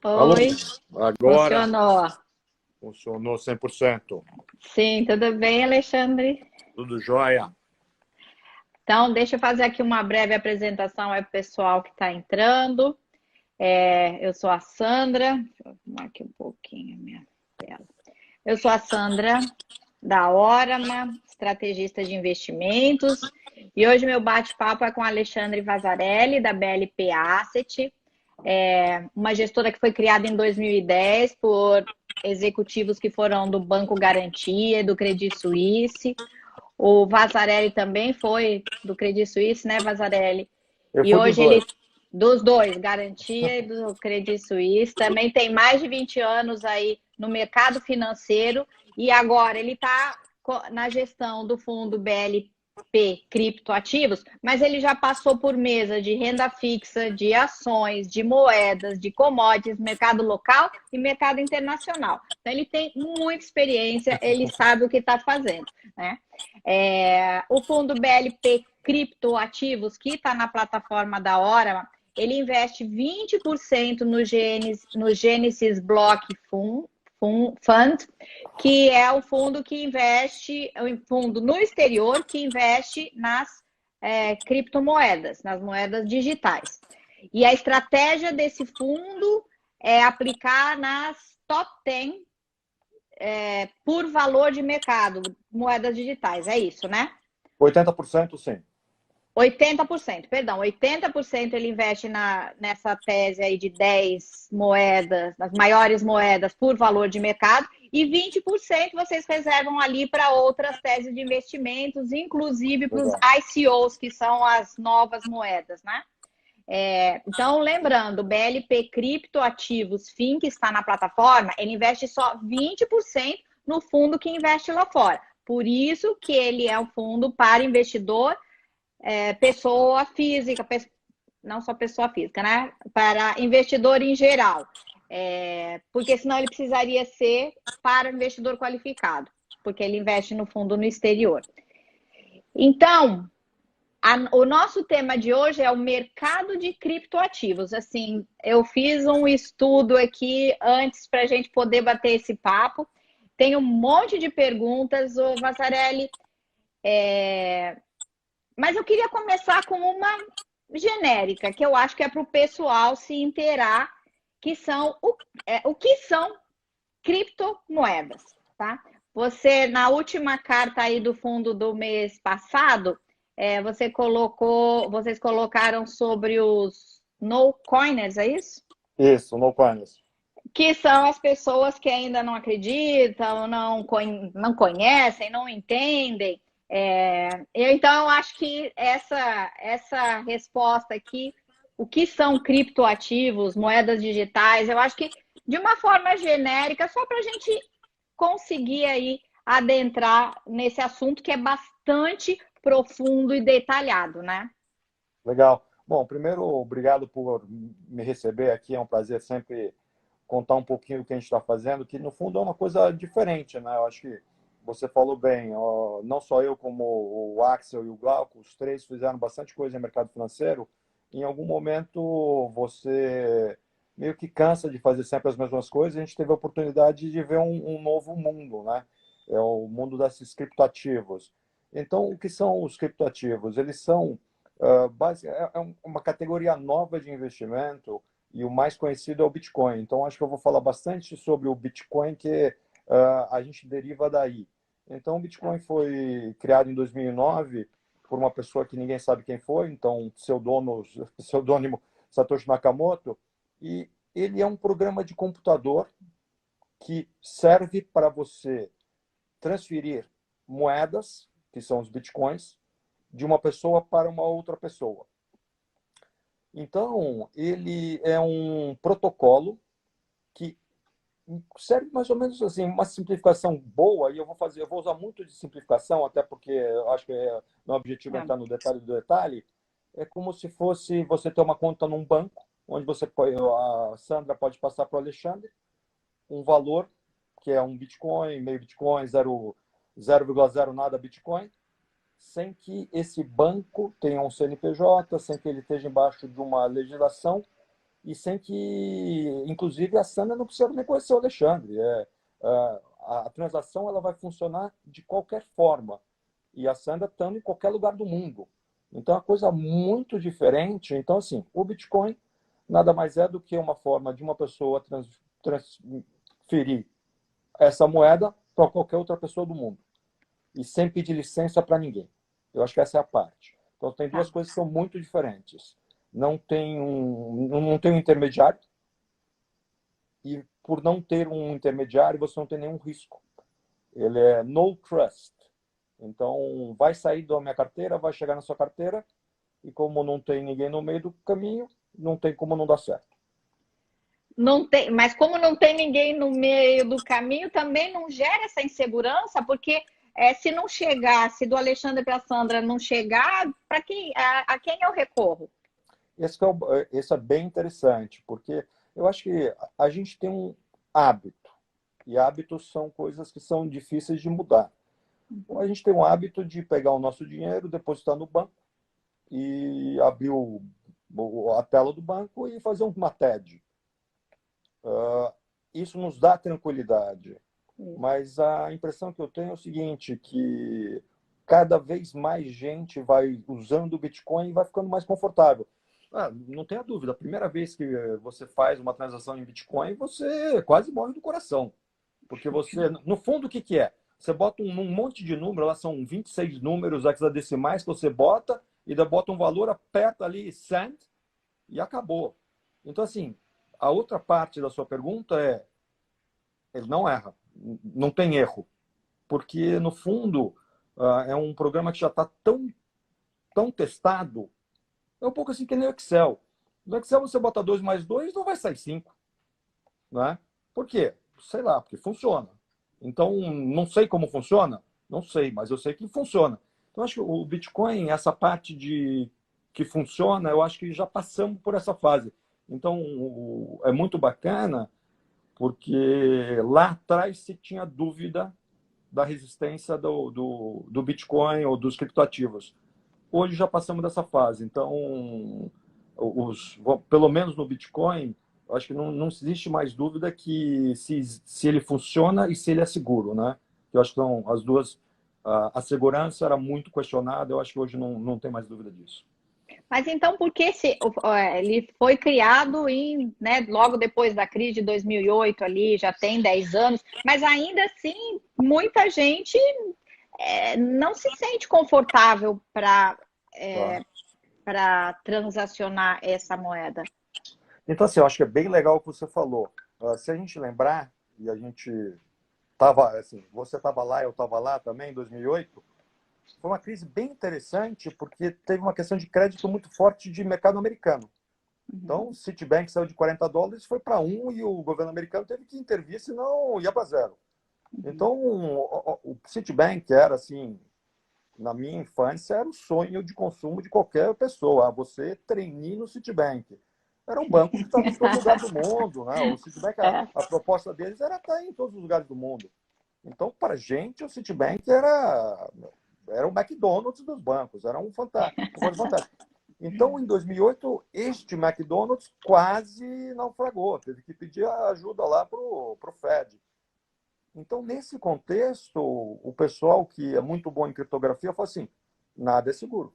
Alô? Oi, Agora funcionou. funcionou 100%. Sim, tudo bem, Alexandre? Tudo jóia? Então, deixa eu fazer aqui uma breve apresentação ao pessoal que está entrando. Eu sou a Sandra. Deixa eu arrumar aqui um pouquinho a minha tela. Eu sou a Sandra, da Orama, estrategista de investimentos. E hoje meu bate-papo é com Alexandre Vazarelli, da BLP Asset, uma gestora que foi criada em 2010 por executivos que foram do Banco Garantia, do Credit Suisse. O Vazarelli também foi do Credit Suisse, né, Vazarelli? Eu E fui dos hoje dois. ele, dos dois, Garantia e do Credit Suisse, também tem mais de 20 anos aí no mercado financeiro e agora ele está na gestão do fundo BLP Criptoativos, mas ele já passou por mesa de renda fixa, de ações, de moedas, de commodities, mercado local e mercado internacional. Então ele tem muita experiência, ele sabe o que está fazendo, né? O fundo BLP Criptoativos, que está na plataforma da Orama, ele investe 20% no Genesis Block Fund, que é o fundo que investe, um fundo no exterior que investe nas criptomoedas, nas moedas digitais. E a estratégia desse fundo é aplicar nas top 10 por valor de mercado, moedas digitais, é isso, né? 80% sim. 80%, perdão, 80% ele investe nessa tese aí de 10 moedas, as maiores moedas por valor de mercado, e 20% vocês reservam ali para outras teses de investimentos, inclusive para os Legal. ICOs, que são as novas moedas, né? Então, lembrando, o BLP Criptoativos FIM, que está na plataforma, ele investe só 20% no fundo que investe lá fora. Por isso que ele é um fundo para investidor, pessoa física, não só pessoa física, né? Para investidor em geral. Porque senão ele precisaria ser para investidor qualificado, porque ele investe no fundo no exterior. Então, o nosso tema de hoje é o mercado de criptoativos. Assim, eu fiz um estudo aqui antes para a gente poder bater esse papo. Tem um monte de perguntas, ô Vassarelli, mas eu queria começar com uma genérica, que eu acho que é para o pessoal se inteirar, que são o que são criptomoedas, tá? Você, na última carta aí do fundo do mês passado, vocês colocaram sobre os no coiners, é isso? Isso, no coins. Que são as pessoas que ainda não acreditam, não conhecem, não entendem. Então, eu acho que essa resposta aqui, o que são criptoativos, moedas digitais, eu acho que de uma forma genérica, só para a gente conseguir aí adentrar nesse assunto que é bastante profundo e detalhado, né? Legal. Bom, primeiro, obrigado por me receber aqui. É um prazer sempre contar um pouquinho do que a gente está fazendo, que no fundo é uma coisa diferente, né? Eu acho que você falou bem, ó, não só eu, como o Axel e o Glauco, os três fizeram bastante coisa no mercado financeiro. Em algum momento você meio que cansa de fazer sempre as mesmas coisas, e a gente teve a oportunidade de ver um novo mundo, né? É o mundo desses criptoativos. Então, o que são os criptoativos? Eles são uma categoria nova de investimento, e o mais conhecido é o Bitcoin. Então, acho que eu vou falar bastante sobre o Bitcoin, que a gente deriva daí. Então, o Bitcoin foi criado em 2009 por uma pessoa que ninguém sabe quem foi, então, pseudônimo Satoshi Nakamoto, e ele é um programa de computador que serve para você transferir moedas, que são os Bitcoins, de uma pessoa para uma outra pessoa. Então, ele é um protocolo que serve mais ou menos assim, uma simplificação boa, e eu vou usar muito de simplificação, até porque eu acho que meu objetivo é É. entrar no detalhe do detalhe. É como se fosse você ter uma conta num banco, onde a Sandra pode passar para o Alexandre um valor, que é um Bitcoin, meio Bitcoin, 0,0 nada Bitcoin, sem que esse banco tenha um CNPJ, sem que ele esteja embaixo de uma legislação, e sem que, inclusive, a Sandra não precisa nem conhecer o Alexandre. A transação ela vai funcionar de qualquer forma, e a Sandra estando em qualquer lugar do mundo. Então, é uma coisa muito diferente. Então, assim, o Bitcoin nada mais é do que uma forma de uma pessoa transferir essa moeda para qualquer outra pessoa do mundo, e sem pedir licença para ninguém. Eu acho que essa é a parte. Então, tem duas coisas que são muito diferentes. Não tem um intermediário, e por não ter um intermediário, você não tem nenhum risco. Ele é no trust. Então, vai sair da minha carteira, vai chegar na sua carteira, e como não tem ninguém no meio do caminho, não tem como não dar certo. Não tem, mas como não tem ninguém no meio do caminho, também não gera essa insegurança, porque se não chegar, se do Alexandre para a Sandra não chegar, para quem, a quem eu recorro? Esse é bem interessante, porque eu acho que a gente tem um hábito, e hábitos são coisas que são difíceis de mudar. A gente tem um hábito de pegar o nosso dinheiro, depositar no banco, e abrir a tela do banco e fazer uma TED. Isso nos dá tranquilidade, mas a impressão que eu tenho é o seguinte, que cada vez mais gente vai usando o Bitcoin e vai ficando mais confortável. Não tenha dúvida, a primeira vez que você faz uma transação em Bitcoin, você quase morre do coração. Porque você, no fundo, o que é? Você bota um monte de números, lá são 26 números hexadecimais que você bota, e daí bota um valor, aperta ali, send, e acabou. Então, assim, a outra parte da sua pergunta é, ele não erra, não tem erro. Porque, no fundo, é um programa que já está tão testado. É um pouco assim que nem o Excel. No Excel você bota 2 mais 2, não vai sair 5. Né? Por quê? Sei lá, porque funciona. Então, não sei como funciona? Não sei, mas eu sei que funciona. Então, acho que o Bitcoin, essa parte de que funciona, eu acho que já passamos por essa fase. Então, é muito bacana, porque lá atrás se tinha dúvida da resistência do Bitcoin ou dos criptoativos. Hoje já passamos dessa fase. Então, pelo menos no Bitcoin, eu acho que não existe mais dúvida que se ele funciona e se ele é seguro, né? Eu acho que são as duas. A segurança era muito questionada, eu acho que hoje não tem mais dúvida disso. Mas então, por que ele foi criado logo depois da crise de 2008 ali, já tem 10 anos, mas ainda assim, muita gente não se sente confortável para transacionar essa moeda. Então, assim, eu acho que é bem legal o que você falou. Se a gente lembrar, e a gente estava, assim, você estava lá, eu estava lá também, em 2008, foi uma crise bem interessante, porque teve uma questão de crédito muito forte de mercado americano. Então, o Citibank saiu de $40, foi para 1, e o governo americano teve que intervir, senão ia para 0. Então, o Citibank era, assim, na minha infância, era o sonho de consumo de qualquer pessoa. Você trainee no Citibank. Era um banco que estava em todo lugar do mundo. Né? O Citibank, a proposta deles era estar em todos os lugares do mundo. Então, para a gente, o Citibank era o McDonald's dos bancos, era um fantástico. Então, em 2008, este McDonald's quase naufragou, teve que pedir ajuda lá para o Fed. Então, nesse contexto, o pessoal que é muito bom em criptografia fala assim, nada é seguro.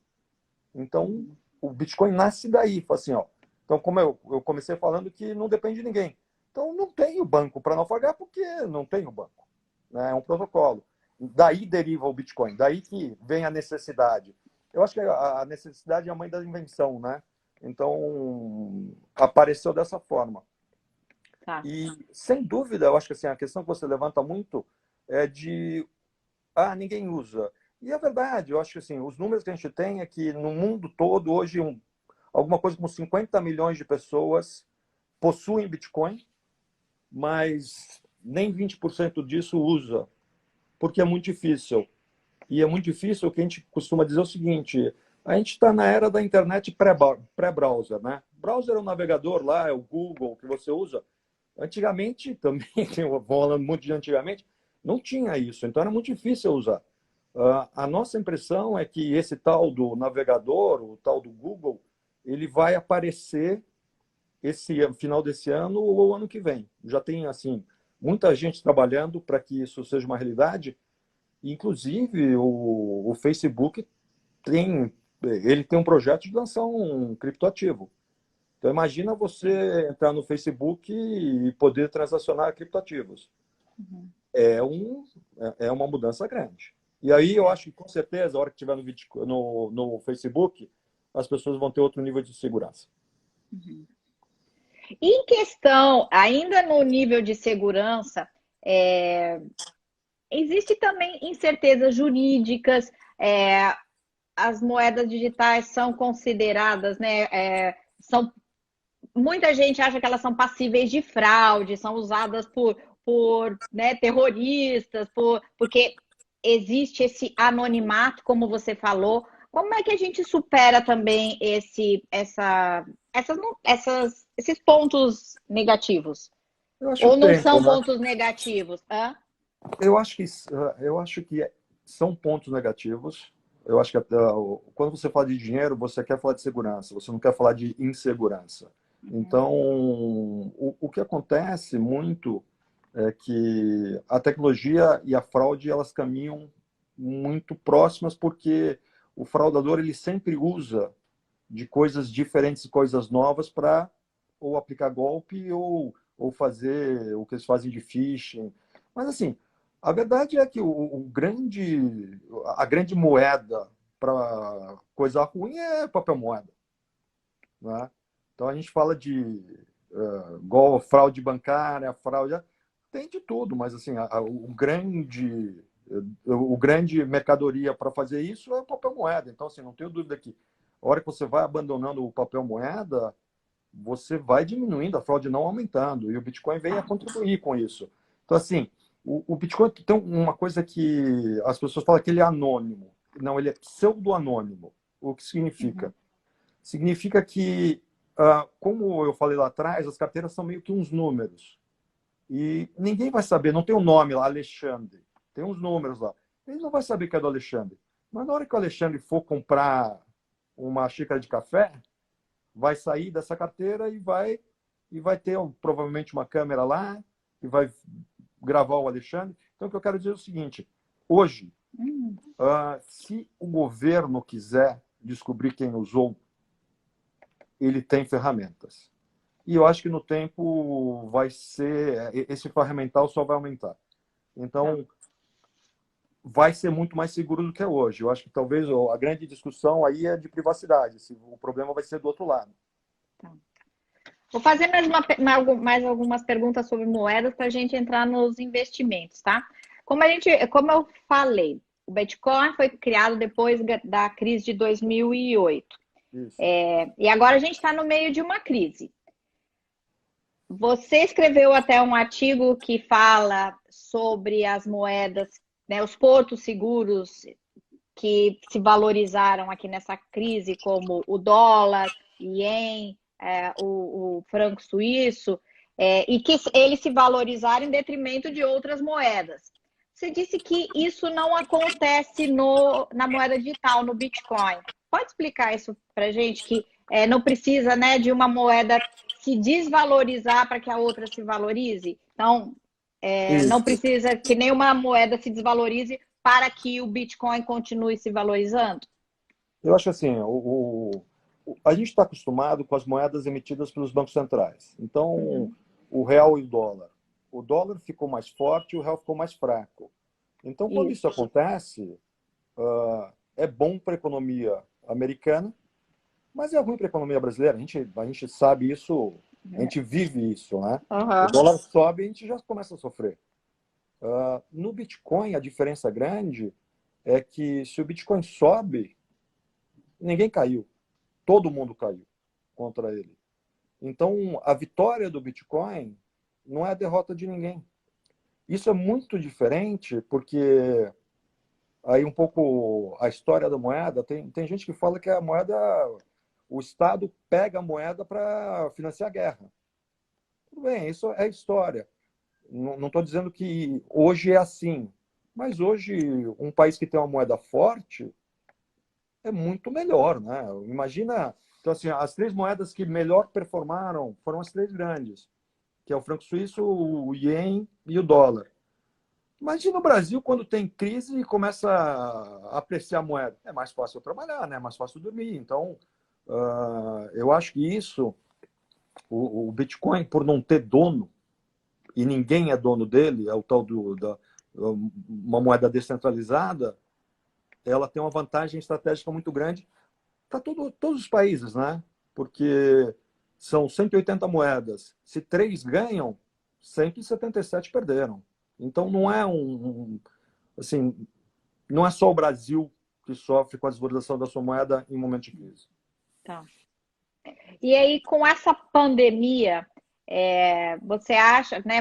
Então, o Bitcoin nasce daí, fala assim, ó. Então, como eu comecei falando que não depende de ninguém. Então, não tem o banco para naufragar porque não tem o banco. Né? É um protocolo. Daí deriva o Bitcoin, daí que vem a necessidade. Eu acho que a necessidade é a mãe da invenção, né? Então, apareceu dessa forma. Tá. E, sem dúvida, eu acho que assim, a questão que você levanta muito é de ninguém usa. E é verdade, eu acho que assim, os números que a gente tem é que no mundo todo, hoje, alguma coisa como 50 milhões de pessoas possuem Bitcoin, mas nem 20% disso usa, porque é muito difícil. E é muito difícil, o que a gente costuma dizer é o seguinte, a gente está na era da internet pré-browser, né? Browser é um navegador lá, é o Google que você usa. Antigamente, também, vou falando muito de antigamente, não tinha isso, então era muito difícil usar. A nossa impressão é que esse tal do navegador, o tal do Google, ele vai aparecer final desse ano ou ano que vem. Já tem, assim, muita gente trabalhando para que isso seja uma realidade. Inclusive, o Facebook ele tem um projeto de lançar um criptoativo. Então, imagina você entrar no Facebook e poder transacionar criptoativos. Uhum. É uma mudança grande. E aí eu acho que, com certeza, a hora que tiver no Facebook, as pessoas vão ter outro nível de segurança. Uhum. Em questão, ainda no nível de segurança, existe também incertezas jurídicas, as moedas digitais são consideradas, né? Muita gente acha que elas são passíveis de fraude, são usadas por né, terroristas, porque existe esse anonimato, como você falou. Como é que a gente supera também esses pontos negativos? Eu acho Ou o não tempo, são né? pontos negativos? Hã? Eu acho que são pontos negativos. Eu acho que quando você fala de dinheiro, você quer falar de segurança, você não quer falar de insegurança. Então, o que acontece muito é que a tecnologia e a fraude elas caminham muito próximas porque o fraudador ele sempre usa de coisas diferentes, coisas novas para ou aplicar golpe ou fazer o que eles fazem de phishing. Mas assim, a verdade é que a grande moeda para coisa ruim é papel moeda, né? Então a gente fala de fraude bancária, fraude, tem de tudo, mas assim, o grande mercadoria para fazer isso é o papel moeda. Então assim, não tenho dúvida que a hora que você vai abandonando o papel moeda, você vai diminuindo, a fraude não aumentando, e o Bitcoin vem a contribuir com isso. Então assim, o Bitcoin tem uma coisa que as pessoas falam que ele é anônimo. Não, ele é pseudo-anônimo. O que significa? Uhum. Significa que, como eu falei lá atrás, as carteiras são meio que uns números. E ninguém vai saber, não tem um nome lá, Alexandre. Tem uns números lá. Ele não vai saber que é do Alexandre. Mas na hora que o Alexandre for comprar uma xícara de café, vai sair dessa carteira e vai ter provavelmente uma câmera lá e vai gravar o Alexandre. Então, o que eu quero dizer é o seguinte: hoje, se o governo quiser descobrir quem usou, ele tem ferramentas. E eu acho que no tempo esse ferramental só vai aumentar. Então, vai ser muito mais seguro do que é hoje. Eu acho que talvez a grande discussão aí é de privacidade. Se o problema vai ser do outro lado. Vou fazer mais algumas perguntas sobre moedas para a gente entrar nos investimentos, tá? Como eu falei, o Bitcoin foi criado depois da crise de 2008. Isso. E agora a gente está no meio de uma crise. Você escreveu até um artigo que fala sobre as moedas, né, os portos seguros que se valorizaram aqui nessa crise, como o dólar, ien, o franco suíço, e que eles se valorizaram em detrimento de outras moedas. Você disse que isso não acontece na moeda digital, no Bitcoin. Pode explicar isso para a gente, que não precisa, né, de uma moeda se desvalorizar para que a outra se valorize? Então, não precisa que nenhuma moeda se desvalorize para que o Bitcoin continue se valorizando? Eu acho assim, a gente está acostumado com as moedas emitidas pelos bancos centrais. Então, o real e o dólar. O dólar ficou mais forte e o real ficou mais fraco. Então, quando isso acontece, é bom para a economia americana, mas é ruim para a economia brasileira. A gente sabe isso, a gente vive isso, né? O dólar sobe e a gente já começa a sofrer. No Bitcoin, a diferença grande é que se o Bitcoin sobe, ninguém caiu. Todo mundo caiu contra ele. Então, a vitória do Bitcoin não é a derrota de ninguém. Isso é muito diferente porque aí um pouco a história da moeda, tem gente que fala que a moeda, o Estado pega a moeda para financiar a guerra. Tudo bem, isso é história. Não estou dizendo que hoje é assim, mas hoje um país que tem uma moeda forte é muito melhor, né? Imagina Então, assim, as 3 moedas que melhor performaram foram as 3 grandes, que é o franco suíço, o ien e o dólar. Imagina no Brasil, quando tem crise e começa a apreciar a moeda. É mais fácil trabalhar, né? É mais fácil dormir. Então, eu acho que isso, o Bitcoin, por não ter dono, e ninguém é dono dele, é o tal uma moeda descentralizada, ela tem uma vantagem estratégica muito grande para todos os países, né? Porque são 180 moedas. Se 3 ganham, 177 perderam. Então não é assim, não é só o Brasil que sofre com a desvalorização da sua moeda em momento de crise. Tá. E aí, com essa pandemia, você acha, né?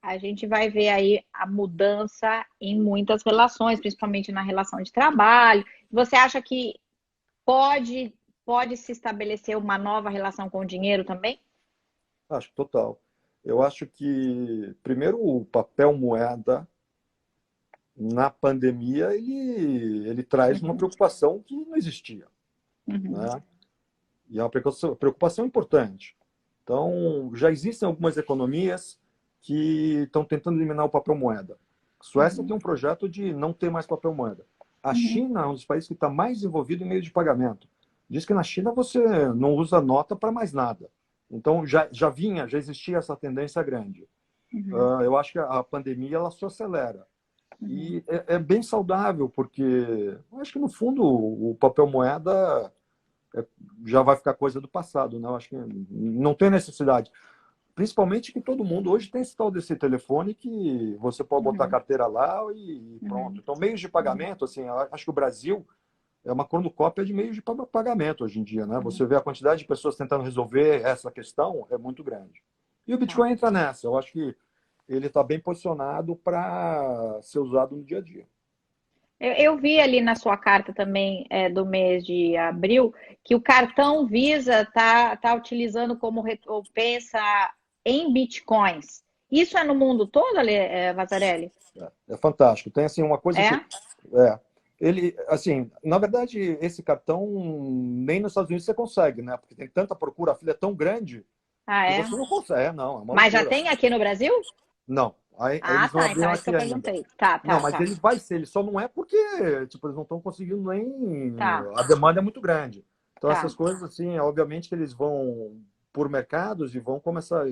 A gente vai ver aí a mudança em muitas relações, principalmente na relação de trabalho. Você acha que pode se estabelecer uma nova relação com o dinheiro também? Acho total. Eu acho que, primeiro, o papel moeda, na pandemia, ele traz uma preocupação que não existia. Né? E é uma preocupação importante. Então, já existem algumas economias que estão tentando eliminar o papel moeda. A Suécia tem um projeto de não ter mais papel moeda. A China é um dos países que está mais envolvido em meio de pagamento. Diz que na China você não usa nota para mais nada. Então, já existia essa tendência grande. Eu acho que a pandemia ela só acelera. E é bem saudável, porque eu acho que, no fundo, o papel moeda já vai ficar coisa do passado. Né? Eu acho que não tem necessidade. Principalmente que todo mundo hoje tem esse tal desse telefone que você pode botar a carteira lá e pronto. Então, meios de pagamento, assim, eu acho que o Brasil é uma cornucópia de meios de pagamento hoje em dia, né? Você vê a quantidade de pessoas tentando resolver essa questão é muito grande. E o Bitcoin entra nessa. Eu acho que ele está bem posicionado para ser usado no dia a dia. Eu vi ali na sua carta também do mês de abril que o cartão Visa tá utilizando como recompensa em bitcoins. Isso é no mundo todo, Vazarelli? É fantástico. Tem assim uma coisa que ele, assim, na verdade, esse cartão nem nos Estados Unidos você consegue, né? Porque tem tanta procura, a fila é tão grande que você não consegue. Não, é uma Mas já loucura. tem aqui no Brasil? Não. Eles não Então é isso que eu ainda. perguntei. Não, mas ele vai ser, ele só não é porque tipo, eles não estão conseguindo nem. Tá. A demanda é muito grande. Então, Tá. essas coisas, assim, obviamente que eles vão por mercados e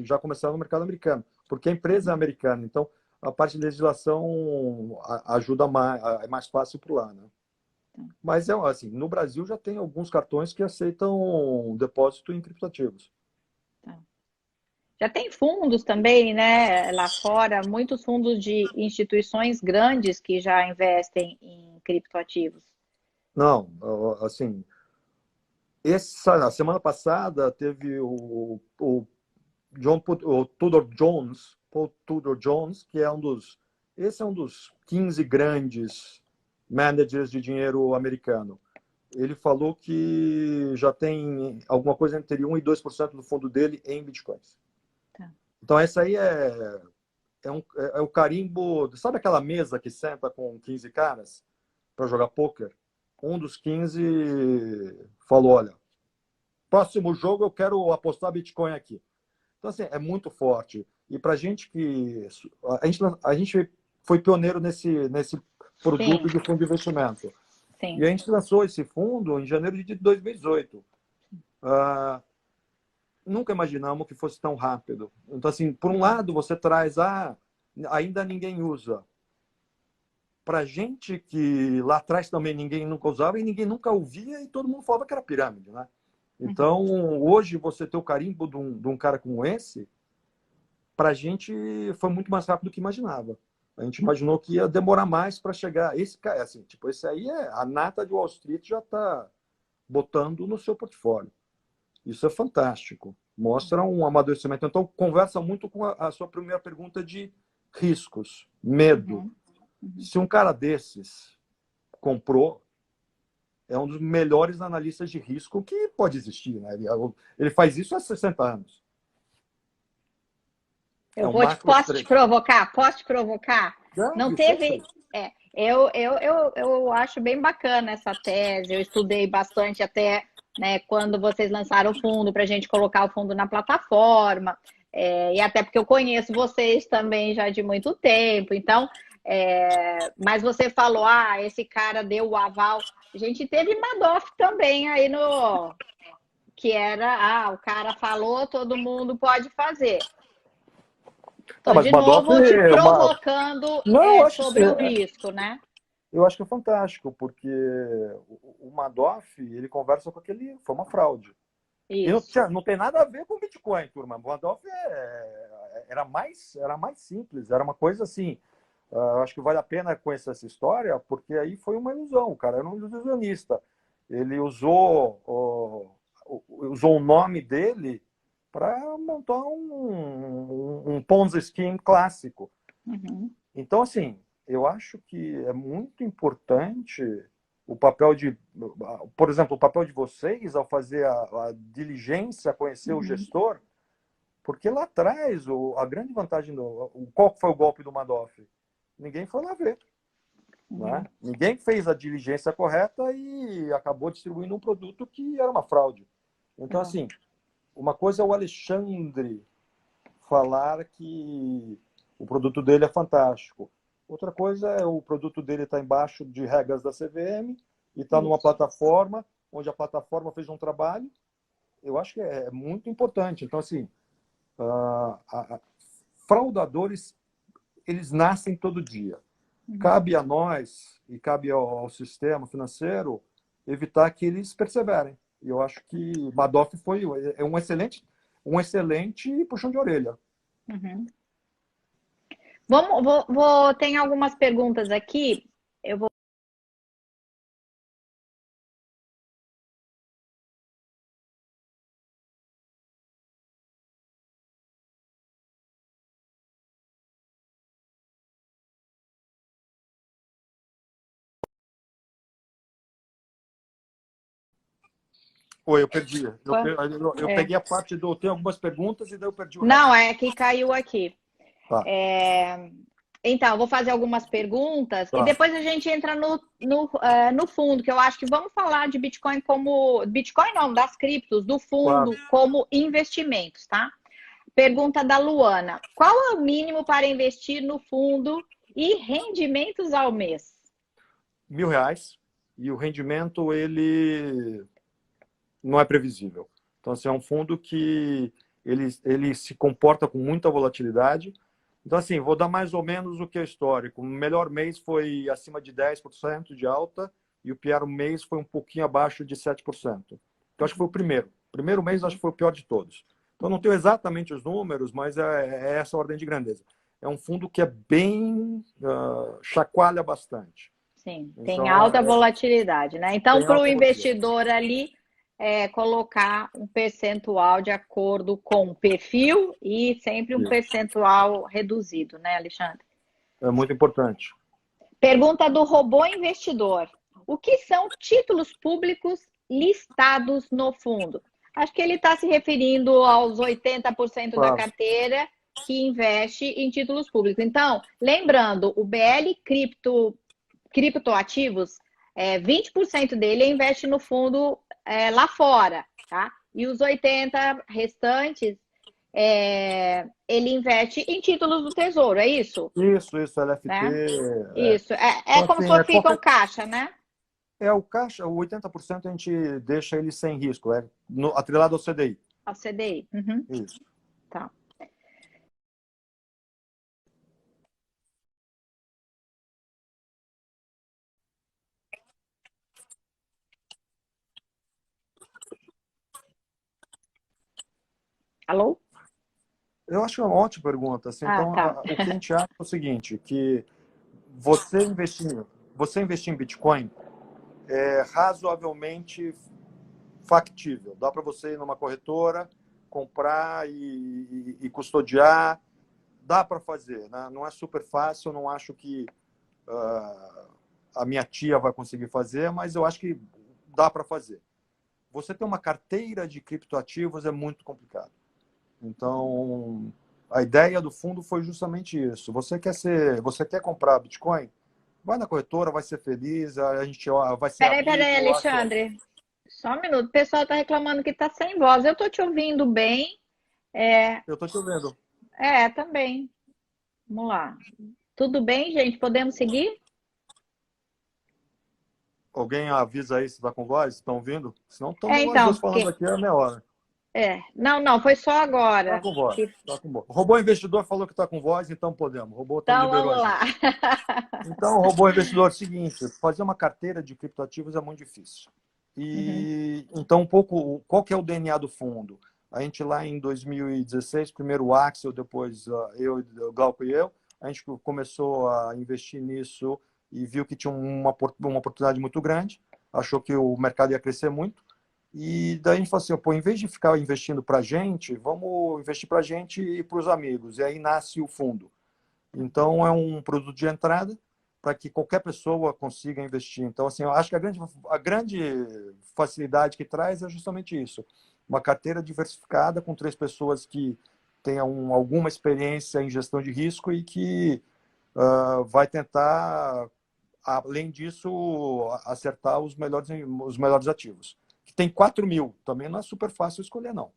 já começaram no mercado americano, porque a empresa é americana. Então, a parte de legislação ajuda mais, é mais fácil para lá, né? Mas, assim, no Brasil já tem alguns cartões que aceitam depósito em criptoativos. Já tem fundos também, né, lá fora, muitos fundos de instituições grandes que já investem em criptoativos. Não, assim, a semana passada teve o Paul Tudor Jones, que esse é um dos 15 grandes managers de dinheiro americano. Ele falou que já tem alguma coisa entre 1% e 2% do fundo dele em bitcoins. Tá. Então, essa aí é o carimbo. Sabe aquela mesa que senta com 15 caras para jogar pôquer? Um dos 15 falou: olha, próximo jogo eu quero apostar Bitcoin aqui. Então, assim, é muito forte. E para a gente que. A gente foi pioneiro nesse produto de fundo de investimento. Sim. E a gente lançou esse fundo em janeiro de 2018. Nunca imaginamos que fosse tão rápido. Então, assim, por um lado, você traz, ainda ninguém usa. Para gente que lá atrás também ninguém nunca usava e ninguém nunca ouvia e todo mundo falava que era pirâmide, né? Então, hoje, você ter o carimbo de um cara como esse, para a gente foi muito mais rápido do que imaginava. A gente imaginou que ia demorar mais para chegar. Esse cara, assim, tipo, esse aí a nata de Wall Street já está botando no seu portfólio. Isso é fantástico. Mostra um amadurecimento. Então, conversa muito com a sua primeira pergunta de riscos, medo. Se um cara desses comprou, é um dos melhores analistas de risco que pode existir. Né? Ele faz isso há 60 anos. Posso te provocar? Não teve... Eu acho bem bacana essa tese. Eu estudei bastante até né, quando vocês lançaram o fundo, para a gente colocar o fundo na plataforma, e até porque eu conheço vocês também já de muito tempo, então, mas você falou, esse cara deu o aval. A gente teve Madoff também aí no... que era, o cara falou, todo mundo pode fazer. Tô Mas de Madoff novo te é uma... provocando Não, eu acho sobre o risco, né? Eu acho que é fantástico, porque o Madoff, ele conversa com aquele... Foi uma fraude. E Isso. não tem nada a ver com o Bitcoin, turma. O Madoff era mais simples, era uma coisa assim. Acho que vale a pena conhecer essa história, porque aí foi uma ilusão, o cara era um ilusionista. Ele usou o nome dele para montar um Ponzi Scheme clássico. Uhum. Então, assim, eu acho que é muito importante o papel de, por exemplo, o papel de vocês ao fazer a diligência, conhecer o gestor, porque lá atrás a grande vantagem qual foi o golpe do Madoff? Ninguém foi lá ver. Né? Ninguém fez a diligência correta e acabou distribuindo um produto que era uma fraude. Então, assim, uma coisa é o Alexandre falar que o produto dele é fantástico. Outra coisa é o produto dele estar embaixo de regras da CVM e está numa plataforma onde a plataforma fez um trabalho. Eu acho que é muito importante. Então, assim, fraudadores, eles nascem todo dia. Cabe a nós e cabe ao sistema financeiro evitar que eles perseverem. E eu acho que Madoff foi um excelente puxão de orelha. Uhum. Tem algumas perguntas aqui. Eu vou. Oi, eu perdi. Eu peguei a parte do... Tem algumas perguntas e daí eu perdi o resto. Não, é que caiu aqui. Tá. Então, eu vou fazer algumas perguntas e depois a gente entra no fundo, que eu acho que vamos falar de Bitcoin como... Bitcoin não, das criptos, do fundo como investimentos, tá? Pergunta da Luana. Qual é o mínimo para investir no fundo e rendimentos ao mês? R$ 1.000. E o rendimento, ele não é previsível. Então, assim, é um fundo que ele se comporta com muita volatilidade. Então, assim, vou dar mais ou menos o que é histórico. O melhor mês foi acima de 10% de alta e o pior mês foi um pouquinho abaixo de 7%. Então, acho que foi o primeiro. O primeiro mês, acho que foi o pior de todos. Então, não tenho exatamente os números, mas é essa a ordem de grandeza. É um fundo que é bem... chacoalha bastante. Sim, tem alta volatilidade, né? Então, para o investidor ali, colocar um percentual de acordo com o perfil e sempre um percentual reduzido, né, Alexandre? É muito importante. Pergunta do robô investidor. O que são títulos públicos listados no fundo? Acho que ele está se referindo aos 80% da carteira que investe em títulos públicos. Então, lembrando, o BL Criptoativos, 20% dele investe no fundo lá fora, tá? E os 80% restantes, ele investe em títulos do Tesouro, é isso? Isso, LFT. Né? Isso, então, como se fica o caixa, né? O caixa, o 80% a gente deixa ele sem risco, atrelado ao CDI. Ao CDI. Uhum. Isso. Tá. Alô? Eu acho uma ótima pergunta. Assim, então, tá. o que a gente acha é o seguinte, que você investir em Bitcoin é razoavelmente factível. Dá para você ir numa corretora, comprar e custodiar. Dá para fazer, né? Não é super fácil, eu não acho que a minha tia vai conseguir fazer, mas eu acho que dá para fazer. Você ter uma carteira de criptoativos é muito complicado. Então, a ideia do fundo foi justamente isso. Você quer comprar Bitcoin? Vai na corretora, vai ser feliz, a gente vai ser Peraí, Alexandre. Só um minuto. O pessoal está reclamando que está sem voz. Eu estou te ouvindo bem. Eu estou te ouvindo. Também. Vamos lá. Tudo bem, gente? Podemos seguir? Alguém avisa aí se está com voz? Estão ouvindo? Senão estamos nós Então, dois falando aqui a meia hora. Não, foi só Está agora. com voz. Tá com voz. O robô investidor falou que está com voz, então podemos. O robô então Então, liberou vamos a lá. gente. Então, o robô investidor é o seguinte: fazer uma carteira de criptoativos é muito difícil. Então, qual que é o DNA do fundo? A gente lá em 2016, primeiro o Axel, depois eu, o Glauco e eu, a gente começou a investir nisso e viu que tinha uma oportunidade muito grande, achou que o mercado ia crescer muito, e daí a gente falou assim, pô, em vez de ficar investindo para a gente, vamos investir para a gente e para os amigos, e aí nasce o fundo. Então, é um produto de entrada para que qualquer pessoa consiga investir. Então, assim, eu acho que a grande facilidade que traz é justamente isso. Uma carteira diversificada com 3 pessoas que tenham alguma experiência em gestão de risco e que vai tentar, além disso, acertar os melhores ativos. Que tem 4.000, também não é super fácil escolher, não.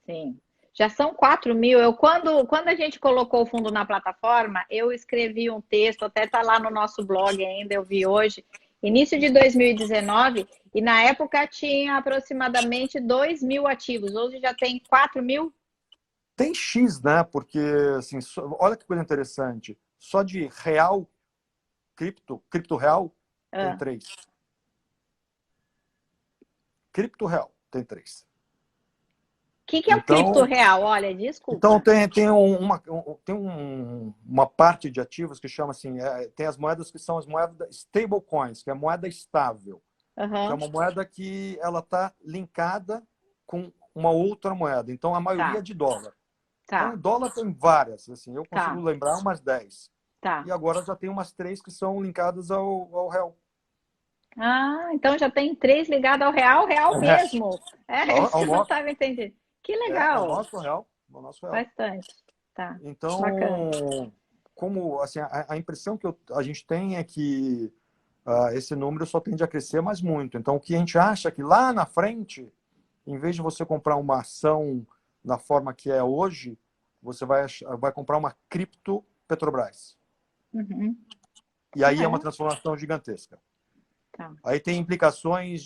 Sim. Já são 4.000. Quando a gente colocou o fundo na plataforma, eu escrevi um texto, até está lá no nosso blog ainda, eu vi hoje, início de 2019, e na época tinha aproximadamente 2.000 ativos. Hoje já tem 4.000. Tem X, né? Porque, assim, olha que coisa interessante. Só de real, cripto real, tem 3. Cripto real, tem 3. O que é o cripto real? Olha, desculpa. Então, tem uma parte de ativos que chama assim, tem as moedas que são as moedas stablecoins, que é moeda estável. Que é uma moeda que ela está linkada com uma outra moeda. Então, a maioria é de dólar. Então, dólar tem várias. Assim, eu consigo lembrar umas 10. E agora já tem umas 3 que são linkadas ao real. Então já tem 3 ligadas ao real mesmo. Ao não estava entendendo. Que legal. É o nosso real. Bastante. Então, como assim, a impressão que a gente tem é que esse número só tende a crescer mais muito. Então, o que a gente acha é que lá na frente, em vez de você comprar uma ação na forma que é hoje, você vai comprar uma cripto Petrobras. E aí é uma transformação gigantesca. Aí tem implicações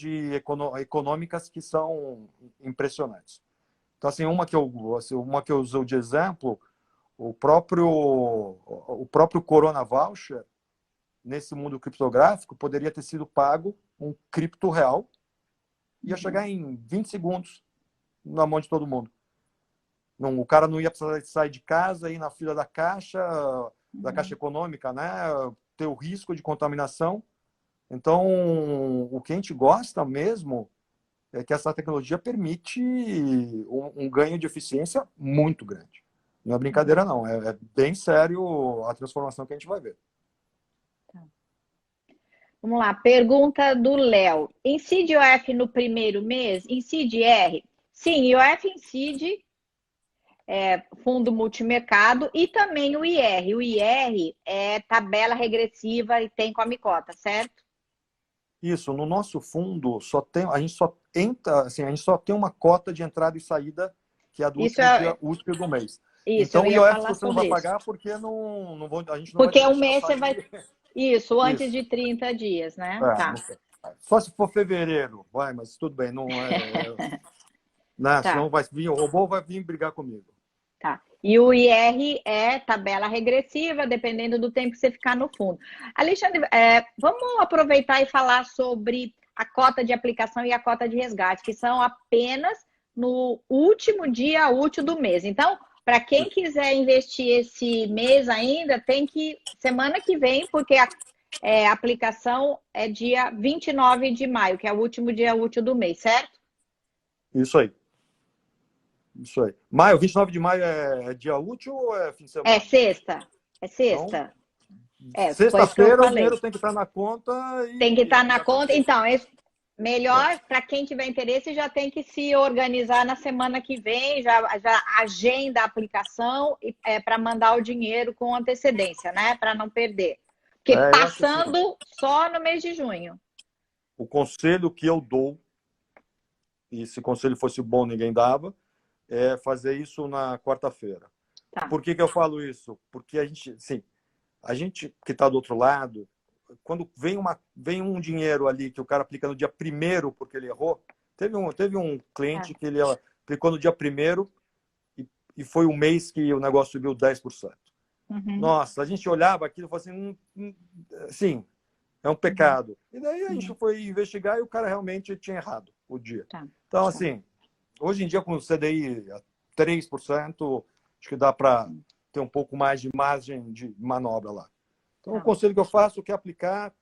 econômicas que são impressionantes. Então, assim, uma que eu uso de exemplo, o próprio Corona Voucher, nesse mundo criptográfico, poderia ter sido pago um cripto real, ia chegar em 20 segundos na mão de todo mundo. O cara não ia precisar sair de casa, ir na fila da Caixa Econômica, né? Ter o risco de contaminação. Então, o que a gente gosta mesmo é que essa tecnologia permite um ganho de eficiência muito grande. Não é brincadeira, não. É bem sério a transformação que a gente vai ver. Vamos lá, pergunta do Léo. Incide IOF no primeiro mês? Incide R? Sim, IOF incide fundo multimercado e também o IR. O IR é tabela regressiva e tem come-cota, certo? Isso, no nosso fundo a gente só entra, assim, a gente só tem uma cota de entrada e saída, que é a do último dia útil do mês. Isso, então, o IOF você não vai pagar porque a gente não porque vai um mês você vai. Isso, antes de 30 dias, né? Só se for fevereiro, mas tudo bem, não é. Não, senão o robô vai vir brigar comigo. E o IR é tabela regressiva, dependendo do tempo que você ficar no fundo. Alexandre, vamos aproveitar e falar sobre a cota de aplicação e a cota de resgate, que são apenas no último dia útil do mês. Então, para quem quiser investir esse mês ainda, tem que semana que vem, porque a aplicação é dia 29 de maio, que é o último dia útil do mês, certo? Isso aí. 29 de maio é dia útil ou é fim de semana? É sexta. Então, sexta-feira o dinheiro tem que estar na conta. Tem que estar na conta. Então, melhor para quem tiver interesse já tem que se organizar na semana que vem, já agenda a aplicação para mandar o dinheiro com antecedência, né? Para não perder. Porque passando só no mês de junho. O conselho que eu dou, e se o conselho fosse bom, ninguém dava, é fazer isso na quarta-feira. Tá. Por que eu falo isso? Porque a gente que está do outro lado, quando vem um dinheiro ali que o cara aplica no dia primeiro porque ele errou, teve um cliente que ele aplicou no dia primeiro e foi um mês que o negócio subiu 10%. Nossa, a gente olhava aquilo e falava assim, sim, é um pecado. E daí a gente foi investigar e o cara realmente tinha errado o dia. Então, assim, hoje em dia com o CDI a 3%, acho que dá para ter um pouco mais de margem de manobra lá. Então, o conselho que eu faço é aplicar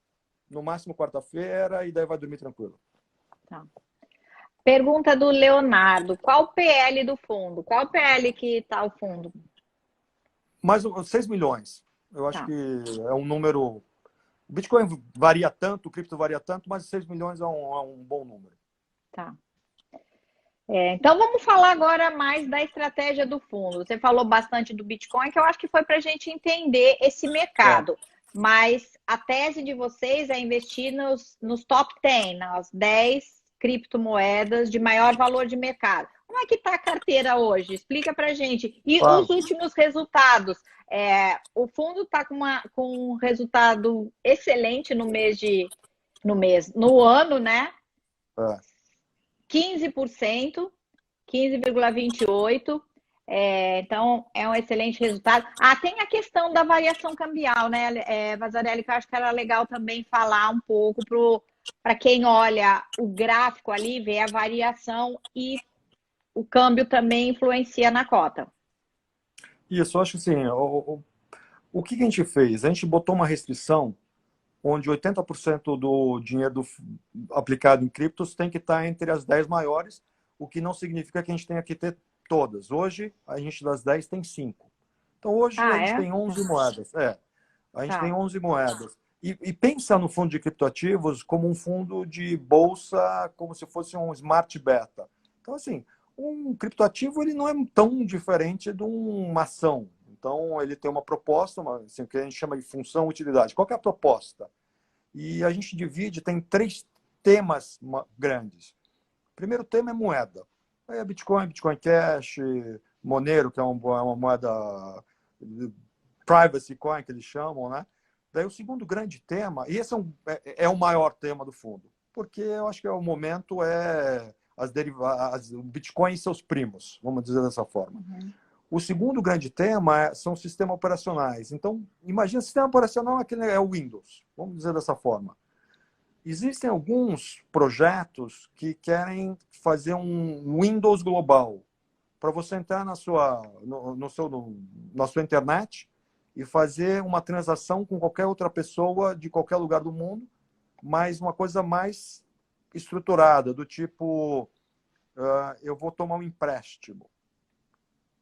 no máximo quarta-feira e daí vai dormir tranquilo. Tá. Pergunta do Leonardo. Qual o PL do fundo? Qual o PL que está o fundo? Mais 6 milhões. Eu acho que é um número... O Bitcoin varia tanto, o cripto varia tanto, mas 6 milhões é um bom número. Tá. Então, vamos falar agora mais da estratégia do fundo. Você falou bastante do Bitcoin, que eu acho que foi para a gente entender esse mercado. Mas a tese de vocês é investir nos top 10, nas 10 criptomoedas de maior valor de mercado. Como é que está a carteira hoje? Explica para a gente. E os últimos resultados. O fundo está com um resultado excelente no ano, né? 15%, 15,28%. Então, é um excelente resultado. Tem a questão da variação cambial, né, Vazarelli, que eu acho que era legal também falar um pouco para quem olha o gráfico ali, vê a variação e o câmbio também influencia na cota. Isso, eu acho assim, o que a gente fez? A gente botou uma restrição onde 80% do dinheiro aplicado em criptos tem que estar entre as 10 maiores, o que não significa que a gente tenha que ter todas. Hoje, a gente das 10 tem 5. Então, hoje a gente tem 11 moedas. A gente tem 11 moedas. E pensa no fundo de criptoativos como um fundo de bolsa, como se fosse um smart beta. Então, assim, um criptoativo ele não é tão diferente de uma ação. Então, ele tem uma proposta, assim, que a gente chama de função-utilidade. Qual que é a proposta? E a gente divide, tem 3 temas grandes. O primeiro tema é moeda. Aí é Bitcoin, Bitcoin Cash, Monero, que é uma moeda privacy coin, que eles chamam, né? Daí o segundo grande tema, e esse é o maior tema do fundo, porque eu acho que o momento o Bitcoin e seus primos, vamos dizer dessa forma. O segundo grande tema são sistemas operacionais. Então, imagina, sistema operacional é o Windows, vamos dizer dessa forma. Existem alguns projetos que querem fazer um Windows global, para você entrar na sua internet e fazer uma transação com qualquer outra pessoa de qualquer lugar do mundo, mas uma coisa mais estruturada, do tipo, eu vou tomar um empréstimo.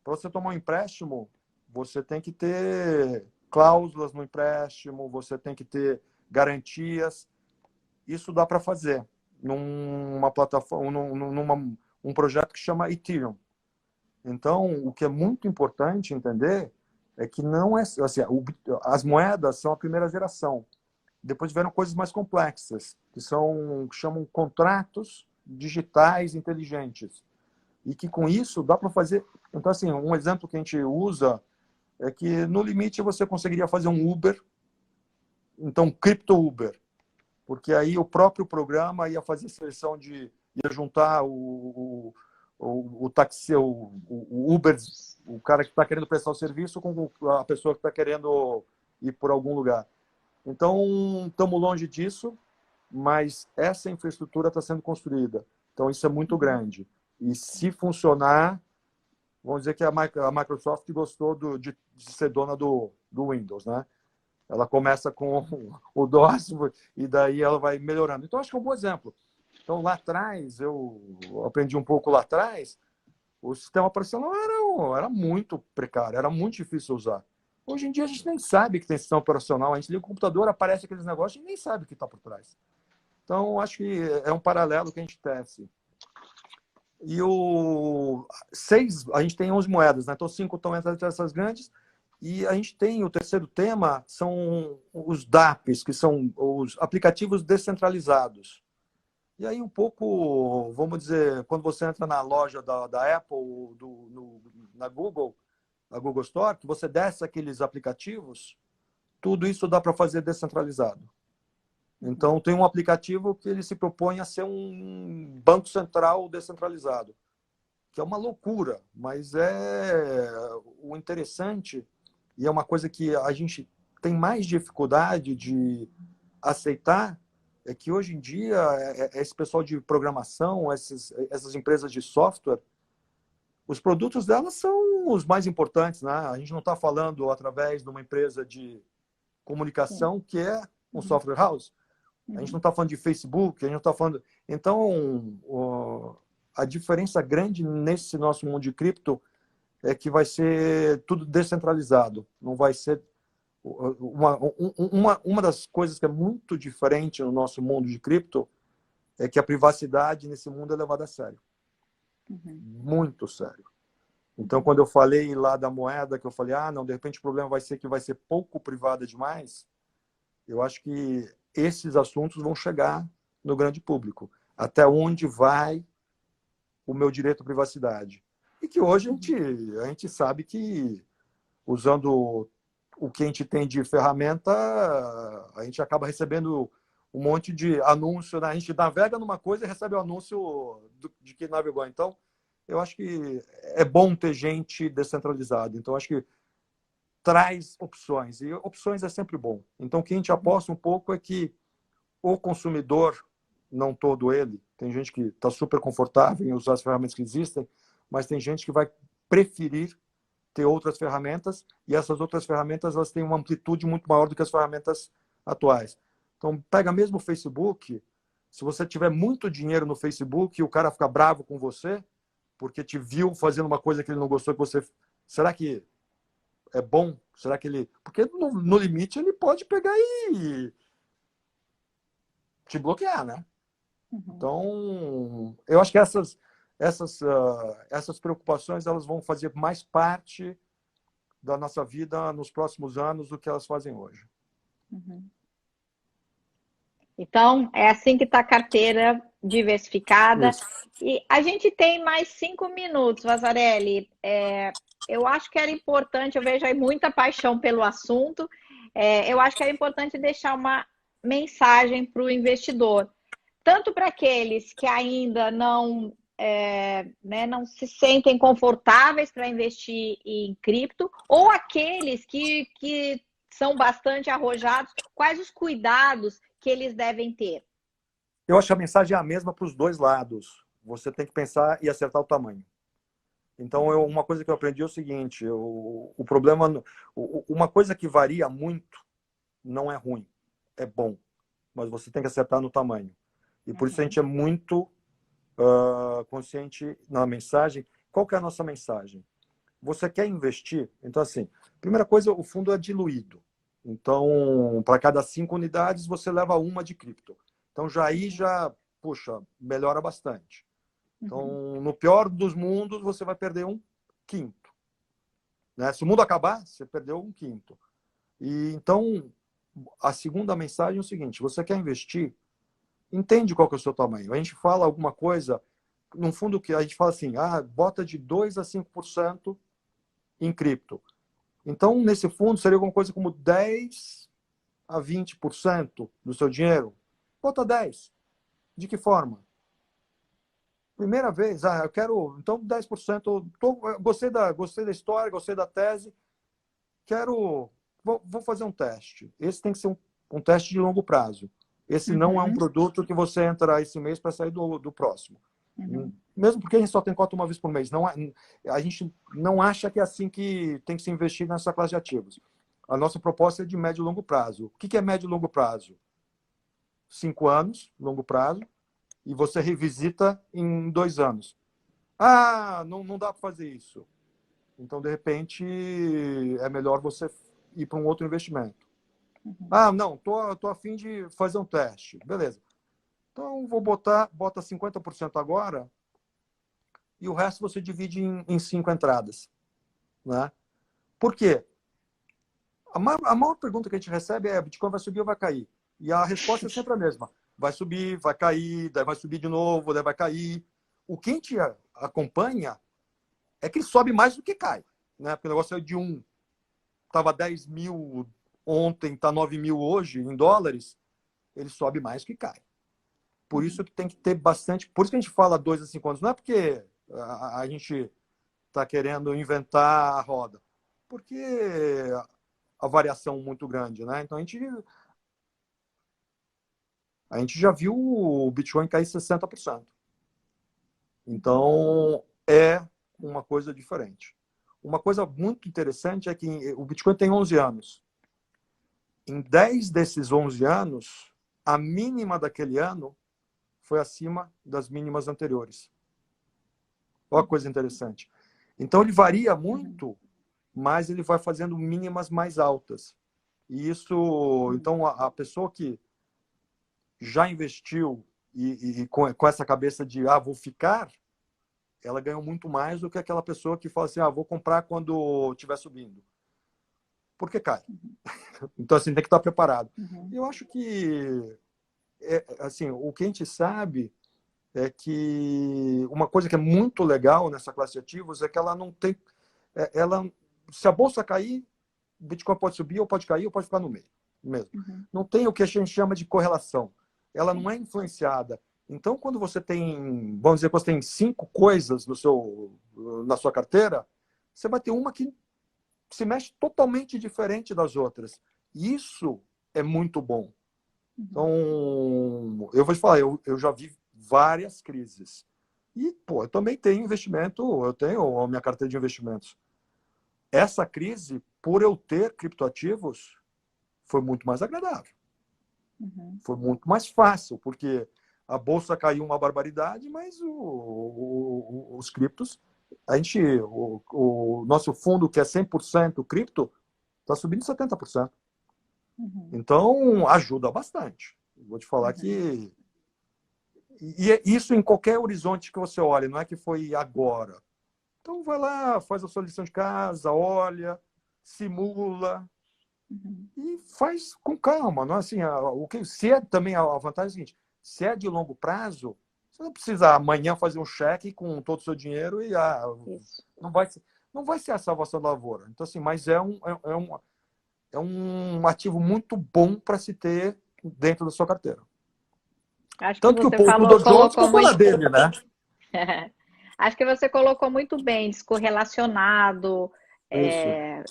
Para você tomar um empréstimo, você tem que ter cláusulas no empréstimo, você tem que ter garantias. Isso dá para fazer numa plataforma, um projeto que chama Ethereum. Então, o que é muito importante entender é que não é assim, as moedas são a primeira geração. Depois vieram coisas mais complexas, que chamam contratos digitais inteligentes. E que com isso dá para fazer. Então, assim, um exemplo que a gente usa é que no limite você conseguiria fazer um Uber, então cripto Uber, porque aí o próprio programa ia fazer seleção ia juntar o taxi, o Uber, o cara que está querendo prestar o serviço com a pessoa que está querendo ir por algum lugar. Então, estamos longe disso, mas essa infraestrutura está sendo construída. Então, isso é muito grande. E se funcionar, vamos dizer que a Microsoft gostou de ser dona do Windows, né? Ela começa com o DOS e daí ela vai melhorando. Então, acho que é um bom exemplo. Então, lá atrás, eu aprendi um pouco lá atrás, o sistema operacional era muito precário, era muito difícil usar. Hoje em dia, a gente nem sabe que tem sistema operacional. A gente liga o computador, aparece aqueles negócios e nem sabe o que está por trás. Então, acho que é um paralelo que a gente tece. E a gente tem 11 moedas, né? Então 5 estão entre essas grandes. E a gente tem o terceiro tema, são os DApps, que são os aplicativos descentralizados. E aí um pouco, vamos dizer, quando você entra na loja da Apple, na Google, a Google Store, que você desce aqueles aplicativos, tudo isso dá para fazer descentralizado. Então, tem um aplicativo que ele se propõe a ser um banco central descentralizado, que é uma loucura, mas é o interessante e é uma coisa que a gente tem mais dificuldade de aceitar, é que hoje em dia esse pessoal de programação, essas empresas de software, os produtos delas são os mais importantes, né? A gente não está falando através de uma empresa de comunicação que é um software house. A gente não está falando de Facebook, a gente não está falando... Então, a diferença grande nesse nosso mundo de cripto é que vai ser tudo descentralizado. Não vai ser... Uma das coisas que é muito diferente no nosso mundo de cripto é que a privacidade nesse mundo é levada a sério. Muito sério. Então, quando eu falei lá da moeda, que eu falei, não, de repente o problema vai ser que vai ser pouco privada demais, eu acho que esses assuntos vão chegar no grande público. Até onde vai o meu direito à privacidade? E que hoje a gente sabe que, usando o que a gente tem de ferramenta, a gente acaba recebendo um monte de anúncio, né? A gente navega numa coisa e recebe o anúncio de que navegou. Então, eu acho que é bom ter gente descentralizada. Então, acho que traz opções. E opções é sempre bom. Então, o que a gente aposta um pouco é que o consumidor, não todo ele, tem gente que está super confortável em usar as ferramentas que existem, mas tem gente que vai preferir ter outras ferramentas, e essas outras ferramentas elas têm uma amplitude muito maior do que as ferramentas atuais. Então, pega mesmo o Facebook, se você tiver muito dinheiro no Facebook e o cara ficar bravo com você, porque te viu fazendo uma coisa que ele não gostou que você... Será que é bom? Será que ele... Porque no limite ele pode pegar e te bloquear, né? Então, eu acho que essas preocupações elas vão fazer mais parte da nossa vida nos próximos anos do que elas fazem hoje. Então, é assim que está a carteira diversificada. Isso. E a gente tem mais 5 minutos, Vazarelli. Eu acho que era importante, eu vejo aí muita paixão pelo assunto, eu acho que era importante deixar uma mensagem para o investidor, tanto para aqueles que ainda não se sentem confortáveis para investir em cripto, ou aqueles que são bastante arrojados, quais os cuidados que eles devem ter? Eu acho que a mensagem é a mesma para os dois lados. Você tem que pensar e acertar o tamanho. Então, uma coisa que eu aprendi é o seguinte, o problema... Uma coisa que varia muito não é ruim, é bom. Mas você tem que acertar no tamanho. E por isso a gente é muito consciente na mensagem. Qual que é a nossa mensagem? Você quer investir? Então, assim, primeira coisa, o fundo é diluído. Então, para cada 5 unidades, você leva uma de cripto. Então, puxa, melhora bastante. Então, no pior dos mundos, você vai perder 1/5. Né? Se o mundo acabar, você perdeu 1/5. E, então, a segunda mensagem é o seguinte, você quer investir? Entende qual que é o seu tamanho. A gente fala alguma coisa, no fundo, que a gente fala assim, bota de 2% a 5% em cripto. Então, nesse fundo, seria alguma coisa como 10% a 20% do seu dinheiro. Bota 10%. De que forma? Primeira vez, eu quero, então 10%. Gostei da história, gostei da tese, vou fazer um teste. Esse tem que ser um teste de longo prazo. Esse não é um produto que você entra esse mês para sair do próximo. Mesmo porque a gente só tem cota uma vez por mês. A gente não acha que é assim que tem que se investir nessa classe de ativos. A nossa proposta é de médio e longo prazo. O que é médio e longo prazo? 5 anos, longo prazo, e você revisita em 2 anos. Não dá para fazer isso. Então, de repente, é melhor você ir para um outro investimento. Não, tô a fim de fazer um teste. Beleza. Então, bota 50% agora e o resto você divide em 5 entradas. Né? Por quê? A maior pergunta que a gente recebe é: Bitcoin vai subir ou vai cair? E a resposta é sempre a mesma. vai subir, vai cair, daí vai subir de novo, daí vai cair. O que a gente acompanha é que ele sobe mais do que cai, né? Porque o negócio é de estava 10 mil ontem, está 9 mil hoje, em dólares, ele sobe mais do que cai. Por isso que tem que ter bastante... Por isso que a gente fala 2 a 5 anos. Não é porque a gente está querendo inventar a roda. Porque a variação é muito grande, né? Então, a gente já viu o Bitcoin cair 60%. Então, é uma coisa diferente. Uma coisa muito interessante é que o Bitcoin tem 11 anos. Em 10 desses 11 anos, a mínima daquele ano foi acima das mínimas anteriores. Olha que coisa interessante. Então, ele varia muito, mas ele vai fazendo mínimas mais altas. E isso... Então, a pessoa que já investiu e com essa cabeça de, vou ficar, ela ganhou muito mais do que aquela pessoa que fala assim, vou comprar quando estiver subindo. Porque cai. Então, assim, tem que estar preparado. Eu acho que, assim, o que a gente sabe é que uma coisa que é muito legal nessa classe de ativos é que ela não tem... se a bolsa cair, o Bitcoin pode subir, ou pode cair, ou pode ficar no meio mesmo. Não tem o que a gente chama de correlação. Ela não é influenciada. Então, quando você tem, vamos dizer que você tem 5 coisas na sua carteira, você vai ter uma que se mexe totalmente diferente das outras. Isso é muito bom. Então, eu vou te falar, eu já vi várias crises. E, eu também tenho investimento, eu tenho a minha carteira de investimentos. Essa crise, por eu ter criptoativos, foi muito mais agradável. Foi muito mais fácil, porque a bolsa caiu uma barbaridade, mas os criptos, o nosso fundo, que é 100% cripto, está subindo 70%. Então, ajuda bastante. Vou te falar que... E é isso em qualquer horizonte que você olhe, não é que foi agora. Então, vai lá, faz a sua lição de casa, olha, simula, e faz com calma. Não é assim, se é também a vantagem é a seguinte, se é de longo prazo, você não precisa amanhã fazer um cheque com todo o seu dinheiro e não vai ser a salvação da lavoura. Então, assim, mas é um ativo muito bom para se ter dentro da sua carteira. Acho Tanto que o você Paul Tudor Jones comprou na dele, né? Acho que você colocou muito bem, descorrelacionado.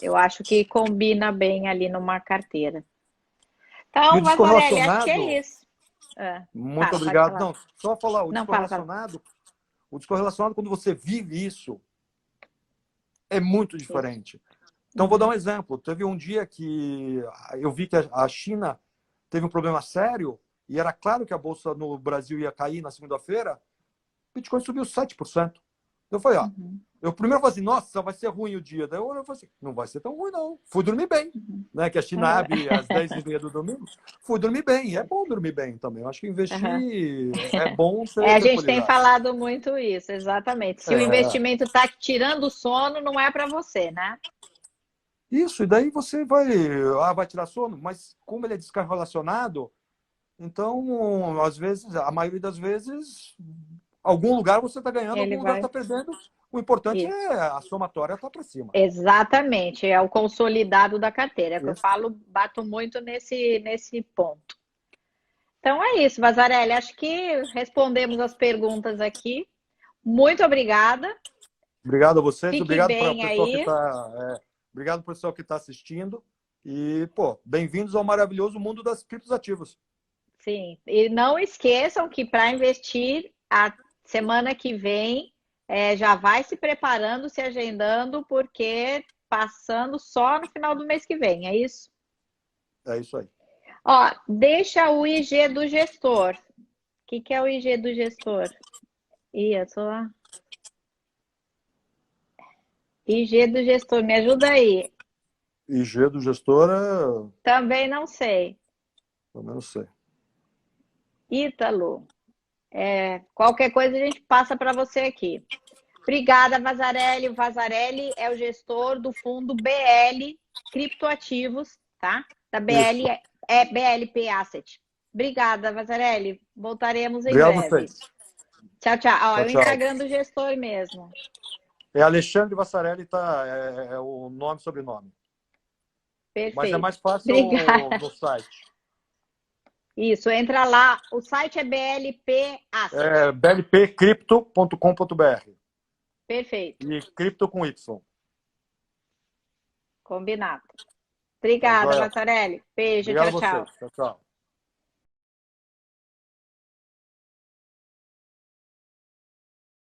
Eu acho que combina bem ali numa carteira. Então, Vazarelli, acho que é isso. Muito obrigado. Não, só falar, Fala. O descorrelacionado, quando você vive isso, é muito diferente. Então, vou dar um exemplo. Teve um dia que eu vi que a China teve um problema sério e era claro que a bolsa no Brasil ia cair na segunda-feira. O Bitcoin subiu 7%. Eu falei, eu primeiro falei assim, nossa, vai ser ruim o dia. Daí eu falei assim, não vai ser tão ruim, não. Fui dormir bem. Né? Que a China abre às 10h30 do domingo. Fui dormir bem. E é bom dormir bem também. Eu acho que investir é bom a gente tem falado muito isso, exatamente. Se o investimento está tirando o sono, não é para você, né? Isso, e daí você vai tirar sono, mas como ele é descorrelacionado, então, às vezes, a maioria das vezes, algum lugar você está ganhando, algum lugar está perdendo. O importante é a somatória estar para cima. Exatamente, é o consolidado da carteira. É o que eu falo, bato muito nesse ponto. Então é isso, Vazarelli. Acho que respondemos as perguntas aqui. Muito obrigada. Obrigado a vocês. Fique Obrigado para o bem pessoal aí. que está. Obrigado para o pessoal que está assistindo. E, bem-vindos ao maravilhoso mundo das criptoativos. Sim, e não esqueçam que para investir, a semana que vem já vai se preparando, se agendando, porque passando só no final do mês que vem, é isso? É isso aí. Ó, deixa o IG do gestor. O que é o IG do gestor? Eu tô lá. IG do gestor, me ajuda aí. IG do gestor é... Também não sei. Também não sei. Ítalo. Qualquer coisa a gente passa para você aqui. Obrigada, Vazarelli. O Vazarelli é o gestor do fundo BL Criptoativos, tá? Da BL, BLP Asset. Obrigada, Vassarelli. Voltaremos em Obrigado a breve. vocês. Tchau, tchau. Ó, Tchau, eu tchau. Instagram do gestor mesmo. É Alexandre Vassarelli, tá, é o nome e sobrenome. Mas é Perfeito. mais fácil Obrigada. no site. Isso, entra lá. O site é BLP Asset. É blpcrypto.com.br. Perfeito. E cripto com Y. Combinado. Tá Obrigada, joia? Vassarelli. Beijo, Obrigado a tchau, vocês. tchau. Tchau, tchau.